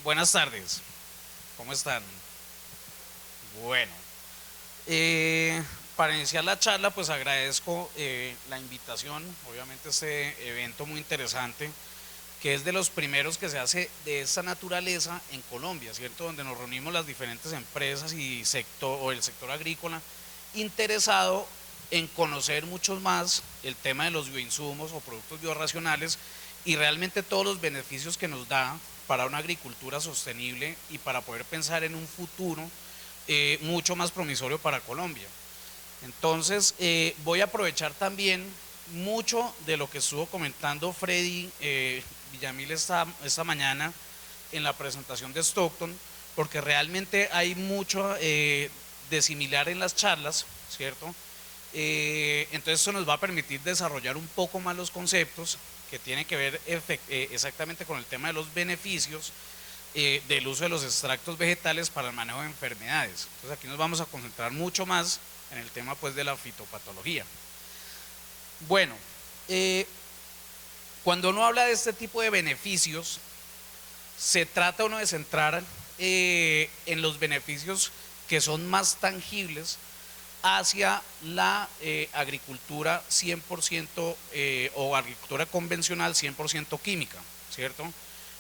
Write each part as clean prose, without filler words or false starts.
Buenas tardes, ¿cómo están? Bueno, para iniciar la charla, pues agradezco la invitación, obviamente este evento muy interesante, que es de los primeros que se hace de esta naturaleza en Colombia, ¿cierto? Donde nos reunimos las diferentes empresas y sector, o el sector agrícola interesado en conocer mucho más el tema de los bioinsumos o productos biorracionales y realmente todos los beneficios que nos da para una agricultura sostenible y para poder pensar en un futuro mucho más promisorio para Colombia. Entonces, voy a aprovechar también mucho de lo que estuvo comentando Freddy Villamil esta mañana en la presentación de Stockton, porque realmente hay mucho de similar en las charlas, ¿cierto? Entonces eso nos va a permitir desarrollar un poco más los conceptos que tienen que ver exactamente con el tema de los beneficios del uso de los extractos vegetales para el manejo de enfermedades. Entonces aquí nos vamos a concentrar mucho más en el tema pues de la fitopatología. Bueno, cuando uno habla de este tipo de beneficios, se trata uno de centrar en los beneficios que son más tangibles hacia la agricultura 100% o agricultura convencional 100% química, ¿cierto?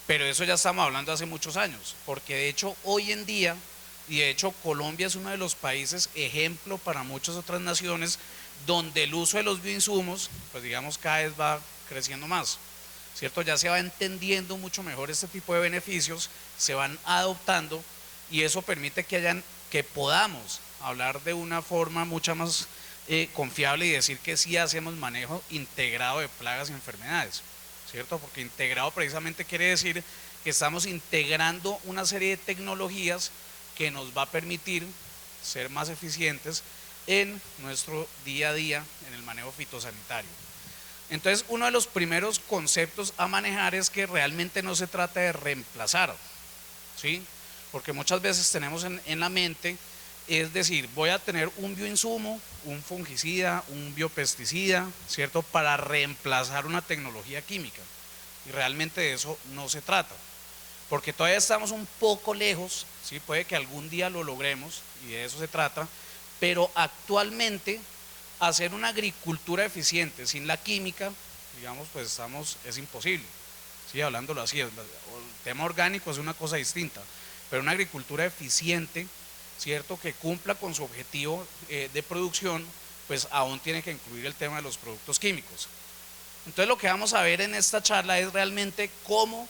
Pero eso ya estamos hablando hace muchos años, porque de hecho hoy en día, y de hecho Colombia es uno de los países ejemplo para muchas otras naciones, donde el uso de los bioinsumos, pues digamos cada vez va creciendo más, ¿cierto? Ya se va entendiendo mucho mejor este tipo de beneficios, se van adoptando y eso permite que podamos hablar de una forma mucho más confiable y decir que sí hacemos manejo integrado de plagas y enfermedades, ¿cierto? Porque integrado precisamente quiere decir que estamos integrando una serie de tecnologías que nos va a permitir ser más eficientes en nuestro día a día en el manejo fitosanitario. Entonces, uno de los primeros conceptos a manejar es que realmente no se trata de reemplazar, ¿sí? Porque muchas veces tenemos en la mente, es decir, voy a tener un bioinsumo, un fungicida, un biopesticida, ¿cierto? Para reemplazar una tecnología química. Y realmente de eso no se trata. Porque todavía estamos un poco lejos, ¿sí? Puede que algún día lo logremos, y de eso se trata, pero actualmente hacer una agricultura eficiente sin la química, digamos, pues es imposible. Sí, hablándolo así, el tema orgánico es una cosa distinta, pero una agricultura eficiente, ¿cierto? Que cumpla con su objetivo de producción, pues aún tiene que incluir el tema de los productos químicos. Entonces lo que vamos a ver en esta charla es realmente cómo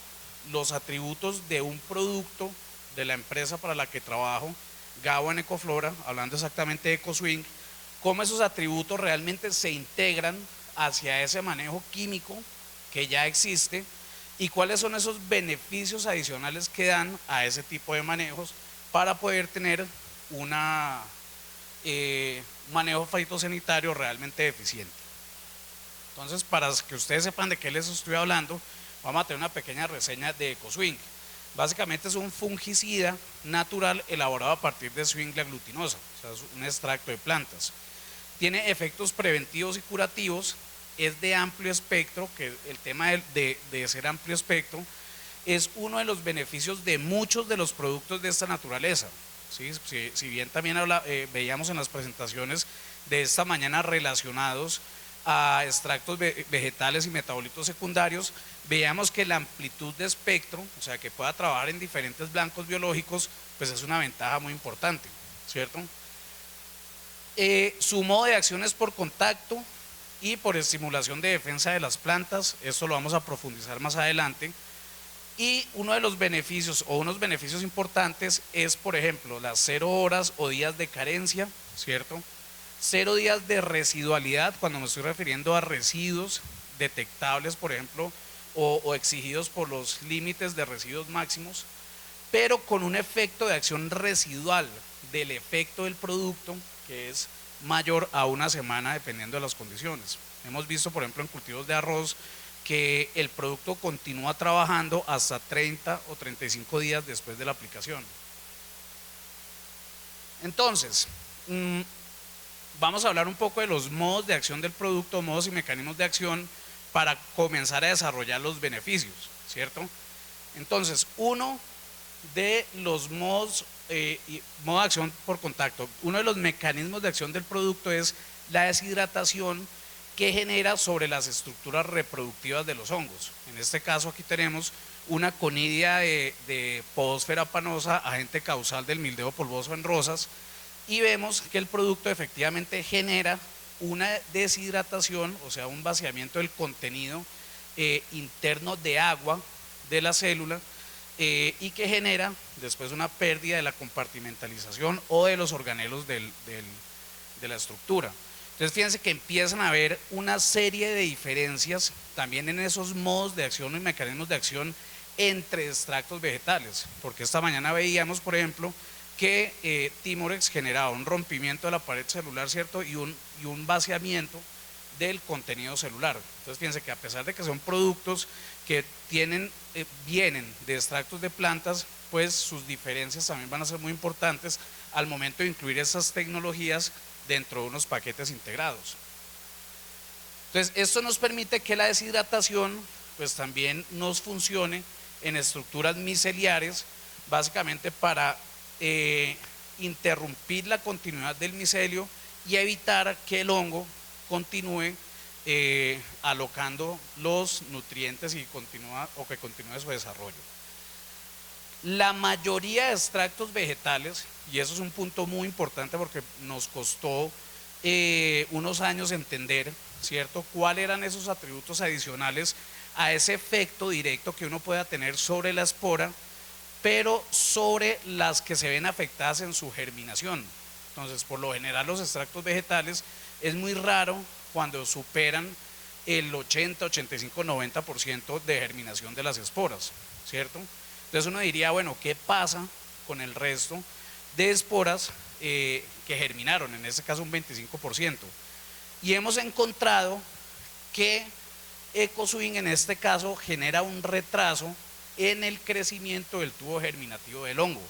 los atributos de un producto de la empresa para la que trabajo, Gabo en Ecoflora, hablando exactamente de EcoSwing, cómo esos atributos realmente se integran hacia ese manejo químico que ya existe y cuáles son esos beneficios adicionales que dan a ese tipo de manejos para poder tener un manejo fitosanitario realmente eficiente. Entonces, para que ustedes sepan de qué les estoy hablando, vamos a tener una pequeña reseña de EcoSwing. Básicamente es un fungicida natural elaborado a partir de swinglia glutinosa, o sea, es un extracto de plantas. Tiene efectos preventivos y curativos, es de amplio espectro, que el tema de ser amplio espectro es uno de los beneficios de muchos de los productos de esta naturaleza. ¿Sí? Si bien también veíamos en las presentaciones de esta mañana relacionados a extractos vegetales y metabolitos secundarios, veíamos que la amplitud de espectro, o sea, que pueda trabajar en diferentes blancos biológicos, pues es una ventaja muy importante, ¿cierto? Su modo de acción es por contacto y por estimulación de defensa de las plantas, esto lo vamos a profundizar más adelante. Y uno de los beneficios o unos beneficios importantes es, por ejemplo, las 0 horas o días de carencia, ¿cierto? 0 días de residualidad, cuando me estoy refiriendo a residuos detectables, por ejemplo, o exigidos por los límites de residuos máximos, pero con un efecto de acción residual del efecto del producto, que es mayor a una semana dependiendo de las condiciones. Hemos visto, por ejemplo, en cultivos de arroz, que el producto continúa trabajando hasta 30 o 35 días después de la aplicación. Entonces, vamos a hablar un poco de los modos de acción del producto, modos y mecanismos de acción para comenzar a desarrollar los beneficios, ¿cierto? Entonces, uno de los modos, modo de acción por contacto. Uno de los mecanismos de acción del producto es la deshidratación que genera sobre las estructuras reproductivas de los hongos. En este caso aquí tenemos una conidia de Podosfera panosa, agente causal del mildeо polvoso en rosas, y vemos que el producto efectivamente genera una deshidratación, o sea, un vaciamiento del contenido interno de agua de la célula, y que genera después una pérdida de la compartimentalización o de los organelos de la estructura. Entonces fíjense que empiezan a haber una serie de diferencias también en esos modos de acción y mecanismos de acción entre extractos vegetales, porque esta mañana veíamos, por ejemplo, que Timorex generaba un rompimiento de la pared celular, ¿cierto? Y un vaciamiento del contenido celular. Entonces fíjense que a pesar de que son productos que vienen de extractos de plantas, pues sus diferencias también van a ser muy importantes al momento de incluir esas tecnologías dentro de unos paquetes integrados. Entonces esto nos permite que la deshidratación pues también nos funcione en estructuras miceliares, básicamente para interrumpir la continuidad del micelio y evitar que el hongo continúe alocando los nutrientes y que continúe su desarrollo. La mayoría de extractos vegetales, y eso es un punto muy importante porque nos costó unos años entender, ¿cierto?, cuáles eran esos atributos adicionales a ese efecto directo que uno pueda tener sobre la espora, pero sobre las que se ven afectadas en su germinación. Entonces, por lo general, los extractos vegetales es muy raro cuando superan el 80, 85, 90% de germinación de las esporas, ¿cierto? Entonces uno diría, bueno, ¿qué pasa con el resto de esporas que germinaron? En este caso un 25%. Y hemos encontrado que EcoSwing en este caso genera un retraso en el crecimiento del tubo germinativo del hongo.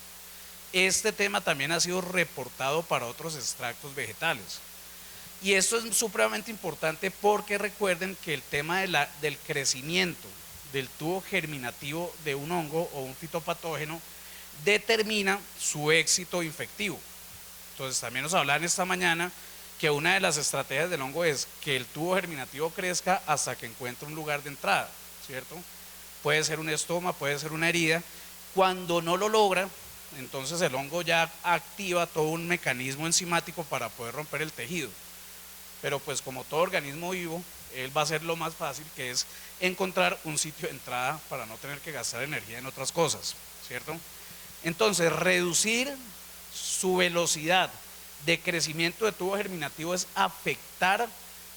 Este tema también ha sido reportado para otros extractos vegetales. Y esto es supremamente importante porque recuerden que el tema del crecimiento del tubo germinativo de un hongo o un fitopatógeno determina su éxito infectivo. Entonces también nos hablan esta mañana que una de las estrategias del hongo es que el tubo germinativo crezca hasta que encuentre un lugar de entrada, ¿cierto? Puede ser un estoma, puede ser una herida. Cuando no lo logra, entonces el hongo ya activa todo un mecanismo enzimático para poder romper el tejido. Pero pues como todo organismo vivo, él va a hacer lo más fácil, que es encontrar un sitio de entrada para no tener que gastar energía en otras cosas, ¿cierto? Entonces, reducir su velocidad de crecimiento de tubo germinativo es afectar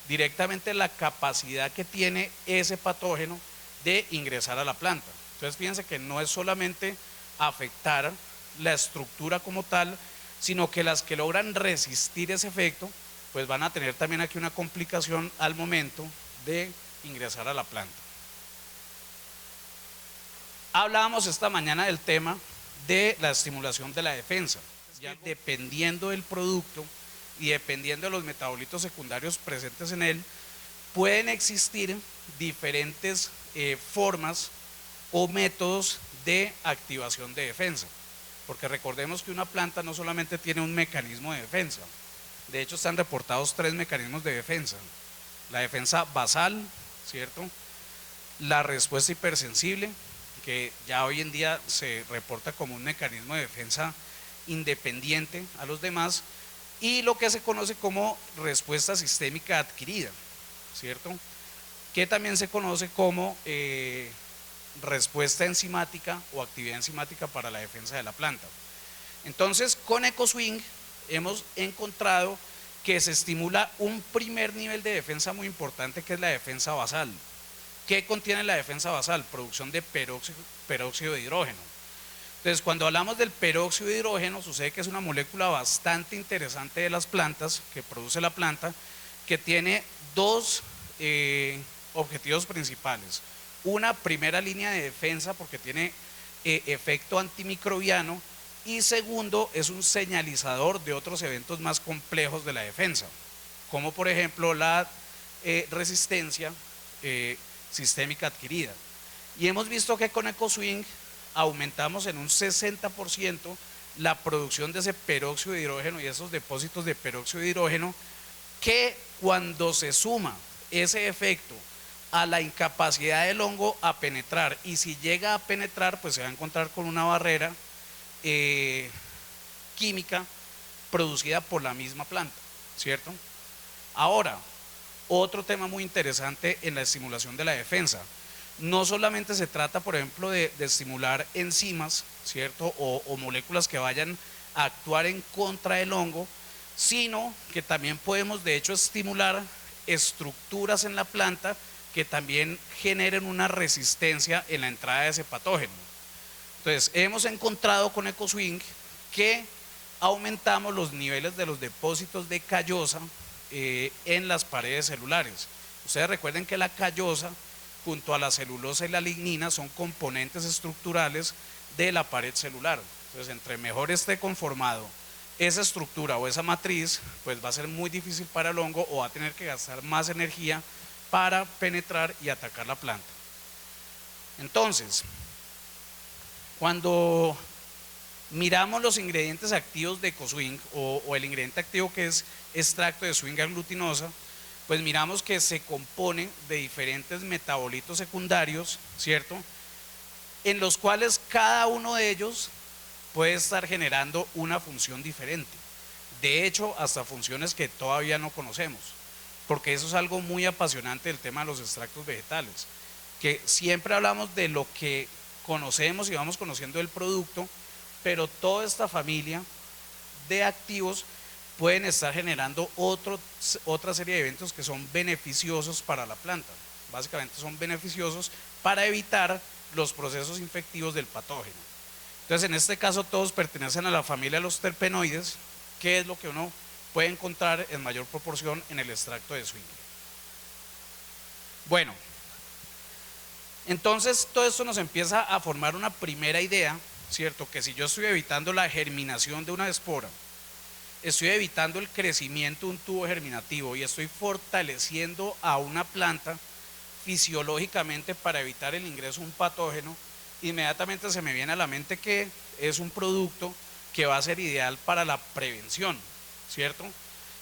directamente la capacidad que tiene ese patógeno de ingresar a la planta. Entonces, fíjense que no es solamente afectar la estructura como tal, sino que las que logran resistir ese efecto pues van a tener también aquí una complicación al momento de ingresar a la planta. Hablábamos esta mañana del tema de la estimulación de la defensa. Ya dependiendo del producto y dependiendo de los metabolitos secundarios presentes en él, pueden existir diferentes formas o métodos de activación de defensa. Porque recordemos que una planta no solamente tiene un mecanismo de defensa. De hecho, están reportados 3 mecanismos de defensa. La defensa basal, ¿cierto? La respuesta hipersensible, que ya hoy en día se reporta como un mecanismo de defensa independiente a los demás, y lo que se conoce como respuesta sistémica adquirida, ¿cierto? Que también se conoce como respuesta enzimática o actividad enzimática para la defensa de la planta. Entonces, con EcoSwing hemos encontrado que se estimula un primer nivel de defensa muy importante, que es la defensa basal. ¿Qué contiene la defensa basal? Producción de peróxido de hidrógeno. Entonces, cuando hablamos del peróxido de hidrógeno, sucede que es una molécula bastante interesante de las plantas, que produce la planta, que tiene 2 objetivos principales. Una primera línea de defensa porque tiene efecto antimicrobiano, y segundo, es un señalizador de otros eventos más complejos de la defensa, como por ejemplo la resistencia sistémica adquirida. Y hemos visto que con EcoSwing aumentamos en un 60% la producción de ese peróxido de hidrógeno y esos depósitos de peróxido de hidrógeno, que cuando se suma ese efecto a la incapacidad del hongo a penetrar, y si llega a penetrar, pues se va a encontrar con una barrera química producida por la misma planta, ¿cierto? Ahora, otro tema muy interesante en la estimulación de la defensa. No solamente se trata, por ejemplo, de estimular enzimas, ¿cierto? O moléculas que vayan a actuar en contra del hongo, sino que también podemos, de hecho, estimular estructuras en la planta que también generen una resistencia en la entrada de ese patógeno. Entonces, hemos encontrado con EcoSwing que aumentamos los niveles de los depósitos de callosa en las paredes celulares. Ustedes recuerden que la callosa, junto a la celulosa y la lignina, son componentes estructurales de la pared celular. Entonces, entre mejor esté conformado esa estructura o esa matriz, pues va a ser muy difícil para el hongo, o va a tener que gastar más energía para penetrar y atacar la planta. Entonces, cuando miramos los ingredientes activos de EcoSwing, o el ingrediente activo que es extracto de swing aglutinosa, pues miramos que se componen de diferentes metabolitos secundarios, ¿cierto? En los cuales cada uno de ellos puede estar generando una función diferente. De hecho, hasta funciones que todavía no conocemos, porque eso es algo muy apasionante del tema de los extractos vegetales, que siempre hablamos de lo que conocemos y vamos conociendo del producto, pero toda esta familia de activos pueden estar generando otra serie de eventos que son beneficiosos para la planta. Básicamente son beneficiosos para evitar los procesos infectivos del patógeno. Entonces, en este caso, todos pertenecen a la familia de los terpenoides, que es lo que uno puede encontrar en mayor proporción en el extracto de swing. Bueno, entonces todo esto nos empieza a formar una primera idea, ¿cierto? Que si yo estoy evitando la germinación de una espora, estoy evitando el crecimiento de un tubo germinativo y estoy fortaleciendo a una planta fisiológicamente para evitar el ingreso de un patógeno, inmediatamente se me viene a la mente que es un producto que va a ser ideal para la prevención, ¿cierto?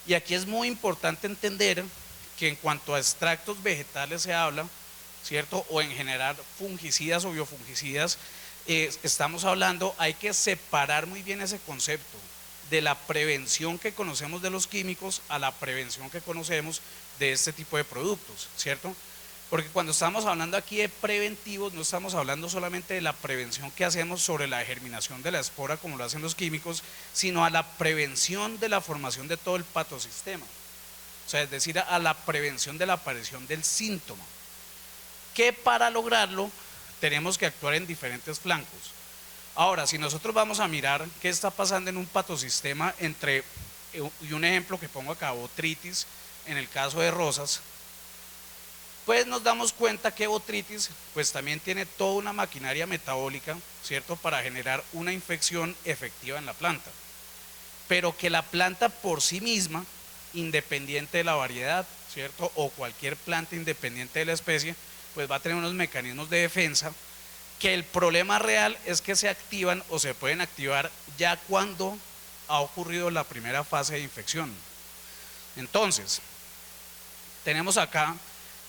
Y aquí es muy importante entender que en cuanto a extractos vegetales se habla, ¿cierto? O en general fungicidas o biofungicidas, estamos hablando, hay que separar muy bien ese concepto de la prevención que conocemos de los químicos a la prevención que conocemos de este tipo de productos, ¿cierto? Porque cuando estamos hablando aquí de preventivos, no estamos hablando solamente de la prevención que hacemos sobre la germinación de la espora como lo hacen los químicos, sino a la prevención de la formación de todo el patosistema. O sea, es decir, a la prevención de la aparición del síntoma, que para lograrlo tenemos que actuar en diferentes flancos. Ahora, si nosotros vamos a mirar qué está pasando en un patosistema entre, y un ejemplo que pongo acá, botritis, en el caso de rosas, pues nos damos cuenta que botritis pues también tiene toda una maquinaria metabólica, ¿cierto?, para generar una infección efectiva en la planta, pero que la planta por sí misma, independiente de la variedad, ¿cierto?, o cualquier planta independiente de la especie, pues va a tener unos mecanismos de defensa, que el problema real es que se activan o se pueden activar ya cuando ha ocurrido la primera fase de infección. Entonces, tenemos acá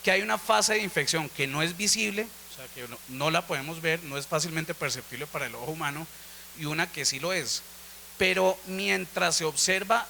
que hay una fase de infección que no es visible, o sea que no la podemos ver, no es fácilmente perceptible para el ojo humano, y una que sí lo es, pero mientras se observa,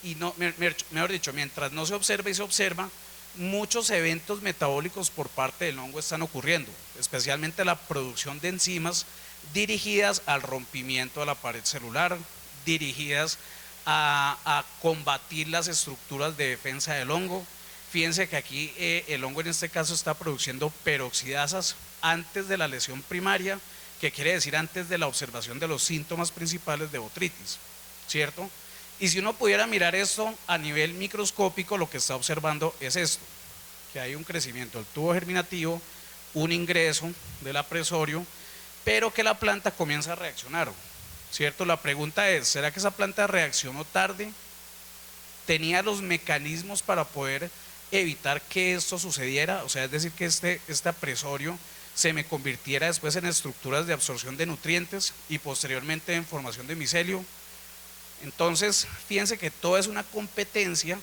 y no, mejor dicho, mientras no se observa y se observa, muchos eventos metabólicos por parte del hongo están ocurriendo, especialmente la producción de enzimas dirigidas al rompimiento de la pared celular, dirigidas a combatir las estructuras de defensa del hongo. Fíjense que aquí el hongo en este caso está produciendo peroxidasas antes de la lesión primaria, que quiere decir antes de la observación de los síntomas principales de botritis, ¿cierto? Y si uno pudiera mirar esto a nivel microscópico, lo que está observando es esto, que hay un crecimiento del tubo germinativo, un ingreso del apresorio, pero que la planta comienza a reaccionar, ¿cierto? La pregunta es, ¿será que esa planta reaccionó tarde? ¿Tenía los mecanismos para poder evitar que esto sucediera? O sea, es decir, que este apresorio se me convirtiera después en estructuras de absorción de nutrientes y posteriormente en formación de micelio. Entonces, fíjense que todo es una competencia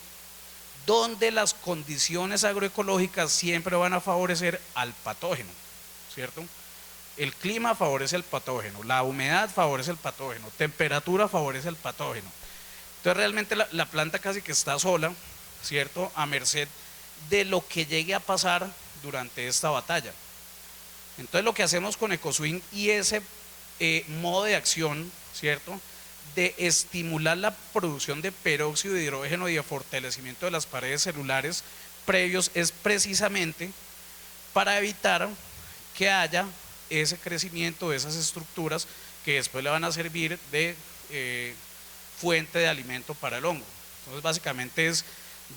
donde las condiciones agroecológicas siempre van a favorecer al patógeno, ¿cierto? El clima favorece el patógeno, la humedad favorece el patógeno, temperatura favorece el patógeno. Entonces realmente la planta casi que está sola, ¿cierto? A merced de lo que llegue a pasar durante esta batalla. Entonces lo que hacemos con EcoSwing y ese modo de acción, ¿cierto?, de estimular la producción de peróxido de hidrógeno y de fortalecimiento de las paredes celulares previos es precisamente para evitar que haya ese crecimiento de esas estructuras que después le van a servir de fuente de alimento para el hongo. Entonces básicamente es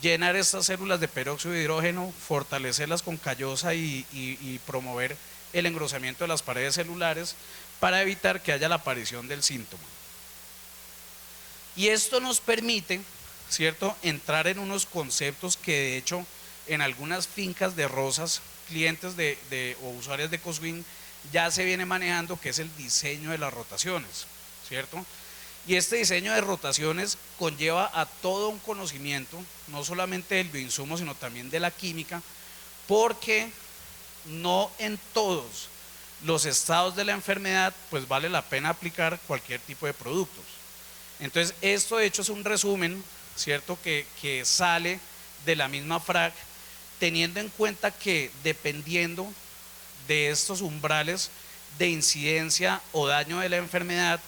llenar estas células de peróxido de hidrógeno, fortalecerlas con callosa y promover el engrosamiento de las paredes celulares para evitar que haya la aparición del síntoma. Y esto nos permite, ¿cierto?, entrar en unos conceptos que de hecho en algunas fincas de rosas, clientes o usuarios de EcoSwing ya se viene manejando, que es el diseño de las rotaciones, ¿cierto? Y este diseño de rotaciones conlleva a todo un conocimiento, no solamente del bioinsumo, sino también de la química, porque no en todos los estados de la enfermedad pues vale la pena aplicar cualquier tipo de productos. Entonces esto de hecho es un resumen, ¿cierto?, que sale de la misma FRAC, teniendo en cuenta que dependiendo de estos umbrales de incidencia o daño de la enfermedad,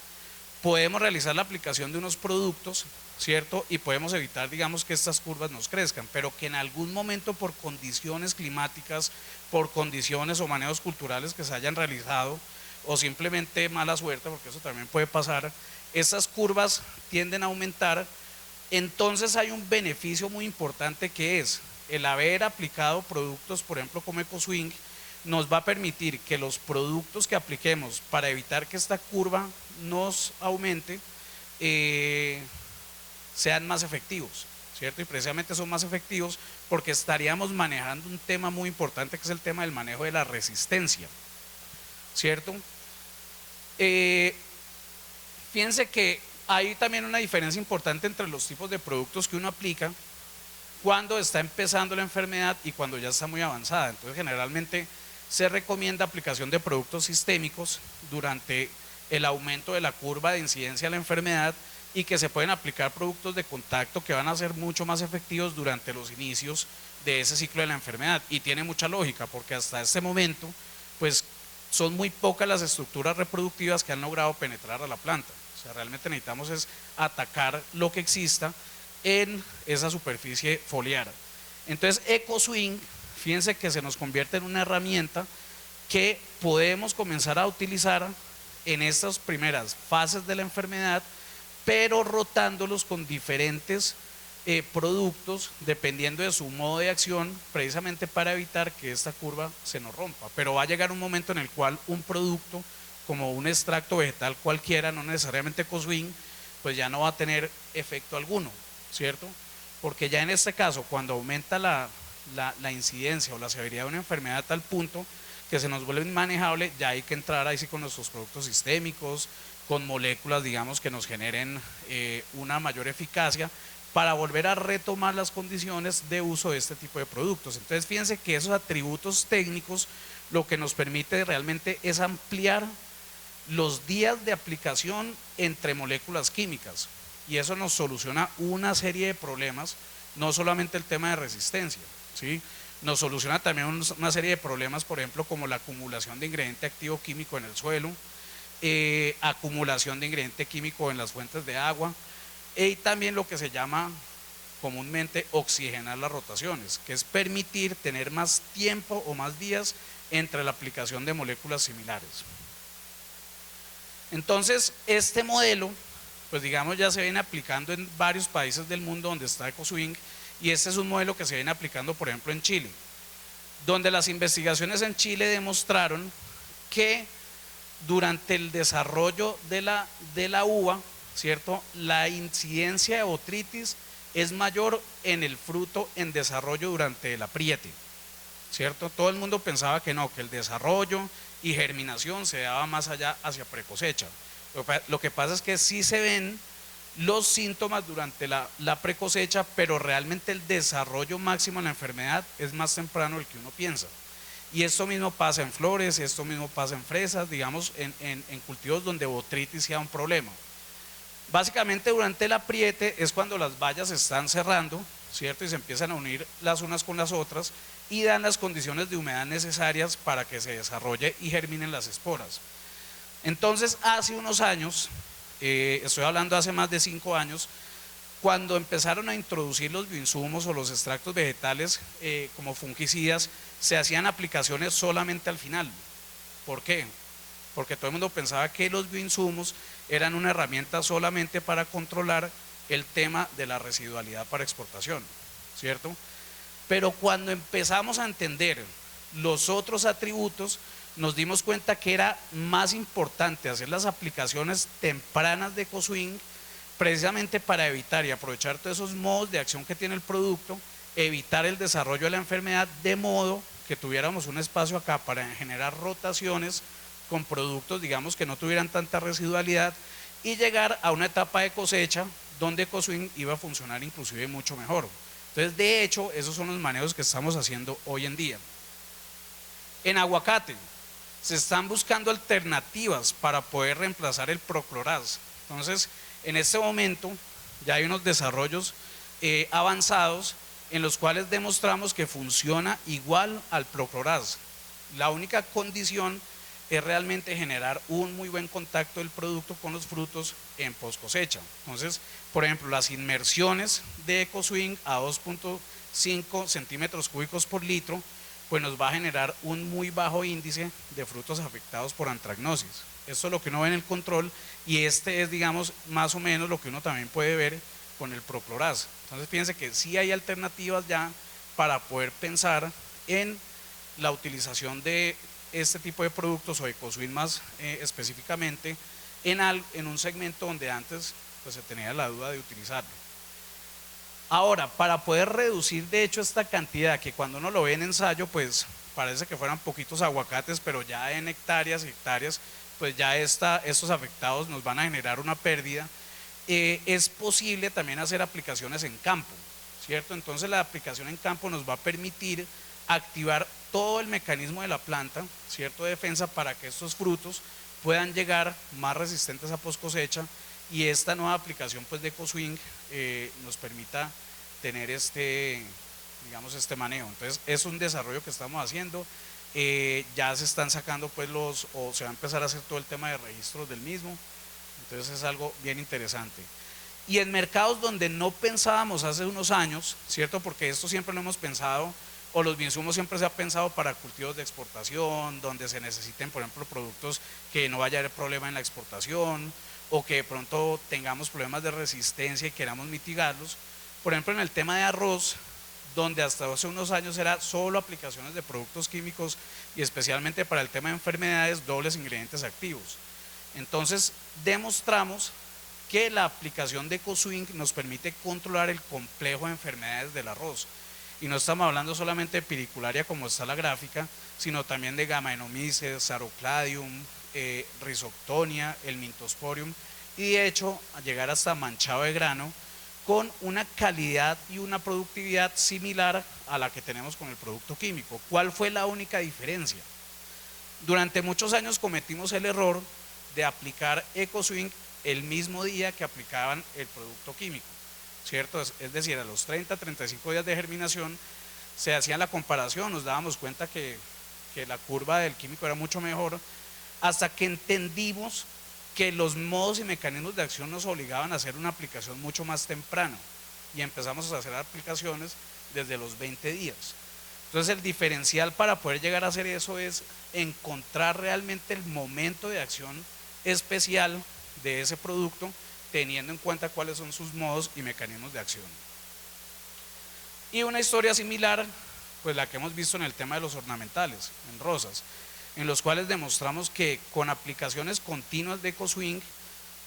podemos realizar la aplicación de unos productos, ¿cierto? Y podemos evitar, digamos, que estas curvas nos crezcan, pero que en algún momento por condiciones climáticas, por condiciones o manejos culturales que se hayan realizado, o simplemente mala suerte, porque eso también puede pasar, estas curvas tienden a aumentar. Entonces hay un beneficio muy importante, que es el haber aplicado productos, por ejemplo, como EcoSwing, nos va a permitir que los productos que apliquemos para evitar que esta curva nos aumente sean más efectivos, ¿cierto? Y precisamente son más efectivos porque estaríamos manejando un tema muy importante, que es el tema del manejo de la resistencia, ¿cierto? Fíjense que hay también una diferencia importante entre los tipos de productos que uno aplica cuando está empezando la enfermedad y cuando ya está muy avanzada. Entonces generalmente se recomienda aplicación de productos sistémicos durante el aumento de la curva de incidencia de la enfermedad, y que se pueden aplicar productos de contacto que van a ser mucho más efectivos durante los inicios de ese ciclo de la enfermedad. Y tiene mucha lógica, porque hasta este momento pues son muy pocas las estructuras reproductivas que han logrado penetrar a la planta. O sea, realmente necesitamos es atacar lo que exista en esa superficie foliar. Entonces EcoSwing, fíjense que se nos convierte en una herramienta que podemos comenzar a utilizar en estas primeras fases de la enfermedad, pero rotándolos con diferentes productos dependiendo de su modo de acción, precisamente para evitar que esta curva se nos rompa. Pero va a llegar un momento en el cual un producto como un extracto vegetal cualquiera, no necesariamente EcoSwing, pues ya no va a tener efecto alguno, ¿cierto? Porque ya en este caso, cuando aumenta la incidencia o la severidad de una enfermedad a tal punto que se nos vuelve inmanejable, ya hay que entrar ahí sí con nuestros productos sistémicos, con moléculas, digamos, que nos generen una mayor eficacia para volver a retomar las condiciones de uso de este tipo de productos. Entonces fíjense que esos atributos técnicos lo que nos permite realmente es ampliar los días de aplicación entre moléculas químicas, y eso nos soluciona una serie de problemas, no solamente el tema de resistencia, ¿sí? Nos soluciona también una serie de problemas, por ejemplo, como la acumulación de ingrediente activo químico en el suelo, acumulación de ingrediente químico en las fuentes de agua, y también lo que se llama comúnmente oxigenar las rotaciones, que es permitir tener más tiempo o más días entre la aplicación de moléculas similares. Entonces este modelo, pues digamos, ya se viene aplicando en varios países del mundo donde está EcoSwing, y este es un modelo que se viene aplicando, por ejemplo, en Chile, donde las investigaciones en Chile demostraron que durante el desarrollo de la uva, ¿cierto?, la incidencia de botrytis es mayor en el fruto en desarrollo durante el apriete, ¿cierto? Todo el mundo pensaba que no, que el desarrollo y germinación se daba más allá hacia precosecha. Lo que pasa es que sí se ven los síntomas durante la precosecha, pero realmente el desarrollo máximo en la enfermedad es más temprano del que uno piensa. Y esto mismo pasa en flores, esto mismo pasa en fresas, digamos, en cultivos donde botritis sea un problema. Básicamente durante el apriete es cuando las bayas se están cerrando, ¿cierto? Y se empiezan a unir las unas con las otras y dan las condiciones de humedad necesarias para que se desarrolle y germinen las esporas. Entonces, hace unos años, estoy hablando hace más de 5 años, cuando empezaron a introducir los bioinsumos o los extractos vegetales como fungicidas, se hacían aplicaciones solamente al final. ¿Por qué? Porque todo el mundo pensaba que los bioinsumos eran una herramienta solamente para controlar el tema de la residualidad para exportación, ¿cierto? Pero cuando empezamos a entender los otros atributos, nos dimos cuenta que era más importante hacer las aplicaciones tempranas de EcoSwing precisamente para evitar y aprovechar todos esos modos de acción que tiene el producto, evitar el desarrollo de la enfermedad, de modo que tuviéramos un espacio acá para generar rotaciones con productos, digamos, que no tuvieran tanta residualidad y llegar a una etapa de cosecha donde EcoSwing iba a funcionar inclusive mucho mejor. Entonces, de hecho, esos son los manejos que estamos haciendo hoy en día. En aguacate se están buscando alternativas para poder reemplazar el procloraz. Entonces, en este momento ya hay unos desarrollos avanzados en los cuales demostramos que funciona igual al procloraz. La única condición es realmente generar un muy buen contacto del producto con los frutos en post cosecha. Entonces, por ejemplo, las inmersiones de EcoSwing a 2.5 centímetros cúbicos por litro, pues nos va a generar un muy bajo índice de frutos afectados por antracnosis. Esto es lo que uno ve en el control y este es, digamos, más o menos lo que uno también puede ver con el procloraz. Entonces, fíjense que sí hay alternativas ya para poder pensar en la utilización de este tipo de productos o EcoSwing más específicamente en un segmento donde antes pues, se tenía la duda de utilizarlo. Ahora, para poder reducir de hecho esta cantidad, que cuando uno lo ve en ensayo, pues parece que fueran poquitos aguacates, pero ya en hectáreas y hectáreas, pues ya estos afectados nos van a generar una pérdida. Es posible también hacer aplicaciones en campo, ¿cierto? Entonces la aplicación en campo nos va a permitir activar todo el mecanismo de la planta, ¿cierto? De defensa para que estos frutos puedan llegar más resistentes a post cosecha y esta nueva aplicación pues de EcoSwing nos permita tener digamos, este manejo. Entonces es un desarrollo que estamos haciendo, ya se están sacando pues o se va a empezar a hacer todo el tema de registros del mismo, entonces es algo bien interesante. Y en mercados donde no pensábamos hace unos años, ¿cierto? Porque esto siempre lo hemos pensado, o los bioinsumos siempre se ha pensado para cultivos de exportación, donde se necesiten, por ejemplo, productos que no vaya a haber problema en la exportación, o que de pronto tengamos problemas de resistencia y queramos mitigarlos. Por ejemplo, en el tema de arroz, donde hasta hace unos años era solo aplicaciones de productos químicos y especialmente para el tema de enfermedades, dobles ingredientes activos. Entonces, demostramos que la aplicación de EcoSwing nos permite controlar el complejo de enfermedades del arroz. Y no estamos hablando solamente de piricularia como está la gráfica, sino también de Gamaenomices, Sarocladium, Rhizoctonia, el Mintosporium y de hecho a llegar hasta manchado de grano con una calidad y una productividad similar a la que tenemos con el producto químico. ¿Cuál fue la única diferencia? Durante muchos años cometimos el error de aplicar EcoSwing el mismo día que aplicaban el producto químico, ¿cierto? Es decir, a los 30-35 días de germinación se hacía la comparación, nos dábamos cuenta que la curva del químico era mucho mejor, hasta que entendimos que los modos y mecanismos de acción nos obligaban a hacer una aplicación mucho más temprano y empezamos a hacer aplicaciones desde los 20 días. Entonces el diferencial para poder llegar a hacer eso es encontrar realmente el momento de acción especial de ese producto, teniendo en cuenta cuáles son sus modos y mecanismos de acción. Y una historia similar, pues la que hemos visto en el tema de los ornamentales, en rosas, en los cuales demostramos que con aplicaciones continuas de EcoSwing,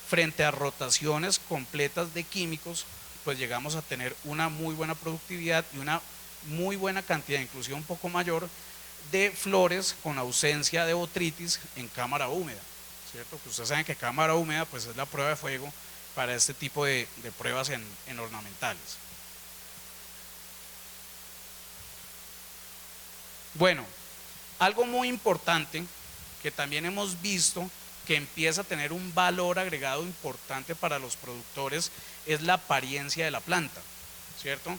frente a rotaciones completas de químicos, pues llegamos a tener una muy buena productividad y una muy buena cantidad, inclusive un poco mayor, de flores con ausencia de botrytis en cámara húmeda, ¿cierto? Que ustedes saben que cámara húmeda pues es la prueba de fuego para este tipo de pruebas en ornamentales. Bueno, algo muy importante que también hemos visto que empieza a tener un valor agregado importante para los productores es la apariencia de la planta, ¿cierto?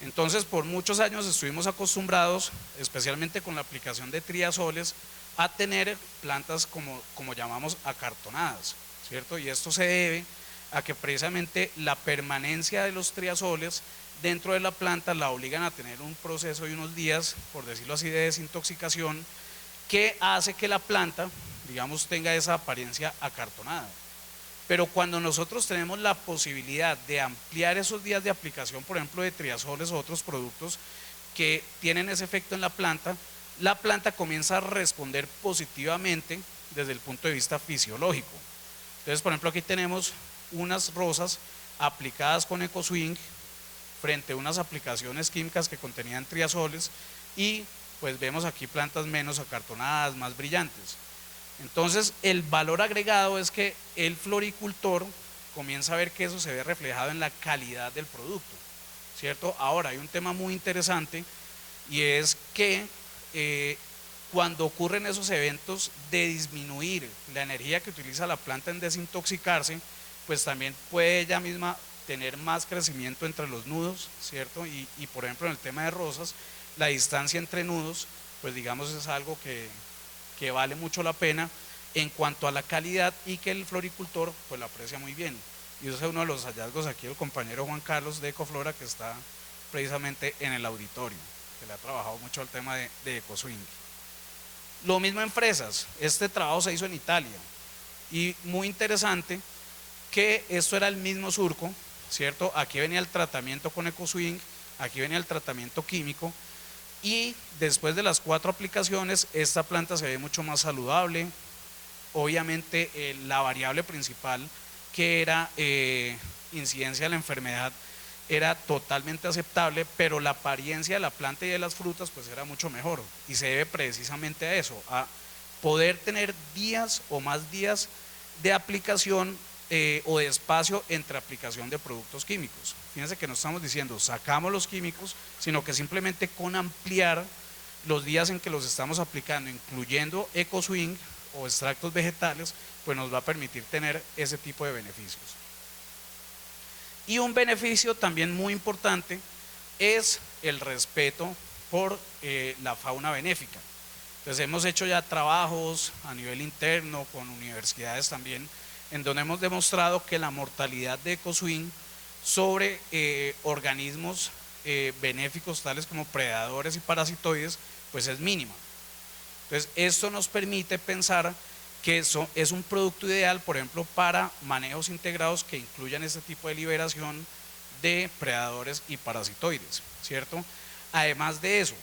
Entonces, por muchos años estuvimos acostumbrados, especialmente con la aplicación de triazoles, a tener plantas como llamamos acartonadas, ¿cierto? Y esto se debe a que precisamente la permanencia de los triazoles dentro de la planta la obligan a tener un proceso de unos días, por decirlo así, de desintoxicación, que hace que la planta, digamos, tenga esa apariencia acartonada. Pero cuando nosotros tenemos la posibilidad de ampliar esos días de aplicación, por ejemplo, de triazoles o otros productos que tienen ese efecto en la planta comienza a responder positivamente desde el punto de vista fisiológico. Entonces, por ejemplo, aquí tenemos unas rosas aplicadas con EcoSwing frente a unas aplicaciones químicas que contenían triazoles y pues vemos aquí plantas menos acartonadas, más brillantes. Entonces el valor agregado es que el floricultor comienza a ver que eso se ve reflejado en la calidad del producto, ¿cierto? Ahora hay un tema muy interesante y es que cuando ocurren esos eventos de disminuir la energía que utiliza la planta en desintoxicarse, pues también puede ella misma tener más crecimiento entre los nudos, ¿cierto? Y por ejemplo en el tema de rosas, la distancia entre nudos, pues digamos es algo que vale mucho la pena en cuanto a la calidad y que el floricultor pues lo aprecia muy bien. Y eso es uno de los hallazgos aquí del compañero Juan Carlos de Ecoflora, que está precisamente en el auditorio, que le ha trabajado mucho el tema de EcoSwing. Lo mismo en fresas, este trabajo se hizo en Italia y muy interesante que esto era el mismo surco, ¿cierto? Aquí venía el tratamiento con EcoSwing, aquí venía el tratamiento químico y después de las 4 aplicaciones esta planta se ve mucho más saludable. Obviamente la variable principal que era incidencia de la enfermedad era totalmente aceptable, pero la apariencia de la planta y de las frutas pues era mucho mejor y se debe precisamente a eso, a poder tener días o más días de aplicación o de espacio entre aplicación de productos químicos. Fíjense que no estamos diciendo sacamos los químicos, sino que simplemente con ampliar los días en que los estamos aplicando, incluyendo EcoSwing o extractos vegetales, pues nos va a permitir tener ese tipo de beneficios. Y un beneficio también muy importante es el respeto por la fauna benéfica. Entonces hemos hecho ya trabajos a nivel interno con universidades también, en donde hemos demostrado que la mortalidad de EcoSwing sobre organismos benéficos tales como predadores y parasitoides pues es mínima. Entonces esto nos permite pensar que eso es un producto ideal, por ejemplo, para manejos integrados que incluyan este tipo de liberación de predadores y parasitoides, ¿cierto? Además de eso,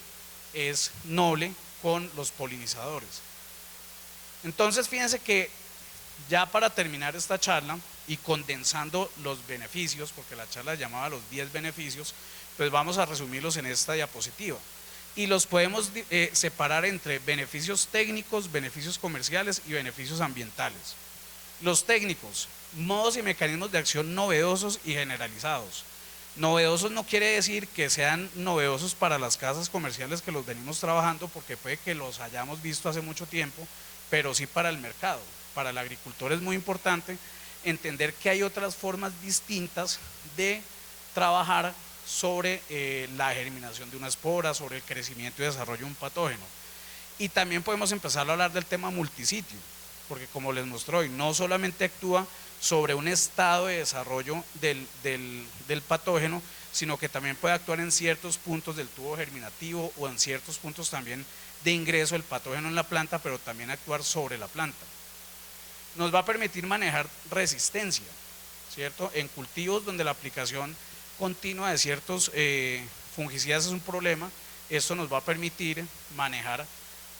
es noble con los polinizadores. Entonces fíjense que ya para terminar esta charla y condensando los beneficios, porque la charla llamaba los 10 beneficios, pues vamos a resumirlos en esta diapositiva. Y los podemos separar entre beneficios técnicos, beneficios comerciales y beneficios ambientales. Los técnicos, modos y mecanismos de acción novedosos y generalizados. Novedosos no quiere decir que sean novedosos para las casas comerciales que los venimos trabajando, porque puede que los hayamos visto hace mucho tiempo, pero sí para el mercado. Para el agricultor es muy importante entender que hay otras formas distintas de trabajar sobre la germinación de una espora, sobre el crecimiento y desarrollo de un patógeno. Y también podemos empezar a hablar del tema multisitio, porque como les mostré hoy, no solamente actúa sobre un estado de desarrollo del patógeno, sino que también puede actuar en ciertos puntos del tubo germinativo o en ciertos puntos también de ingreso del patógeno en la planta, pero también actuar sobre la planta. Nos va a permitir manejar resistencia, ¿cierto? En cultivos donde la aplicación continua de ciertos fungicidas es un problema, esto nos va a permitir manejar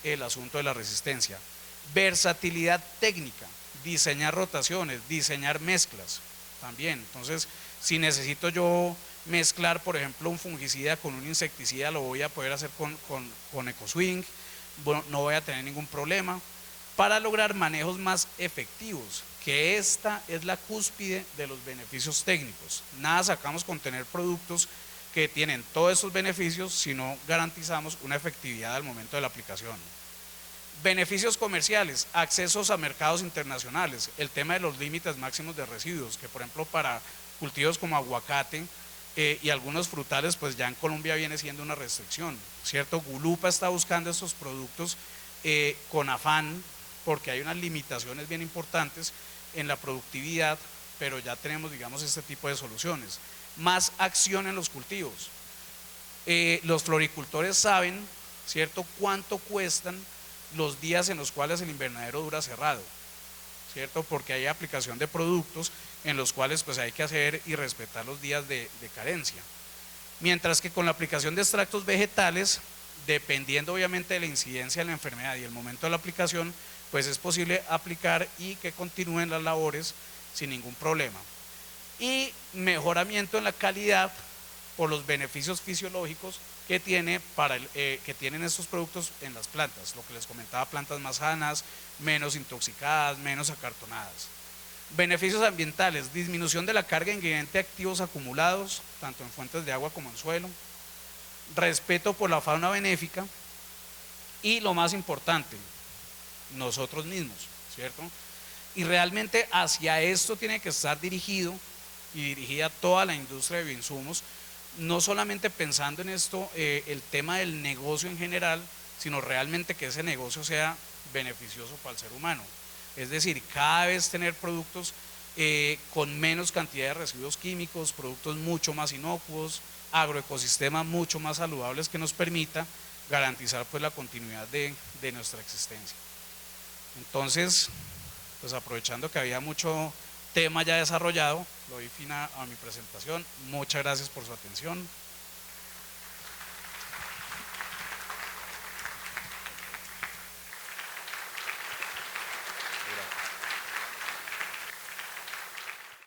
el asunto de la resistencia. Versatilidad técnica, diseñar rotaciones, diseñar mezclas también. Entonces, si necesito yo mezclar, por ejemplo, un fungicida con un insecticida, lo voy a poder hacer con EcoSwing, bueno, no voy a tener ningún problema, para lograr manejos más efectivos, que esta es la cúspide de los beneficios técnicos. Nada sacamos con tener productos que tienen todos esos beneficios si no garantizamos una efectividad al momento de la aplicación. Beneficios comerciales, accesos a mercados internacionales, el tema de los límites máximos de residuos, que por ejemplo para cultivos como aguacate y algunos frutales, pues ya en Colombia viene siendo una restricción, ¿cierto? Gulupa está buscando estos productos con afán, porque hay unas limitaciones bien importantes en la productividad, pero ya tenemos, digamos, este tipo de soluciones. Más acción en los cultivos. Los floricultores saben, ¿cierto?, cuánto cuestan los días en los cuales el invernadero dura cerrado, ¿cierto? Porque hay aplicación de productos en los cuales pues hay que hacer y respetar los días de carencia. Mientras que con la aplicación de extractos vegetales, dependiendo obviamente de la incidencia de la enfermedad y el momento de la aplicación, pues es posible aplicar y que continúen las labores sin ningún problema. Y mejoramiento en la calidad por los beneficios fisiológicos que tienen estos productos en las plantas, lo que les comentaba, plantas más sanas, menos intoxicadas, menos acartonadas. Beneficios ambientales, disminución de la carga de ingredientes activos acumulados, tanto en fuentes de agua como en suelo, respeto por la fauna benéfica y lo más importante, nosotros mismos, ¿cierto? Y realmente hacia esto tiene que estar dirigido y dirigida toda la industria de bioinsumos, no solamente pensando en esto, el tema del negocio en general, sino realmente que ese negocio sea beneficioso para el ser humano. Es decir, cada vez tener productos con menos cantidad de residuos químicos, productos mucho más inocuos, agroecosistemas mucho más saludables que nos permita garantizar pues la continuidad de nuestra existencia. Entonces, pues aprovechando que había mucho tema ya desarrollado, doy fin a mi presentación. Muchas gracias por su atención.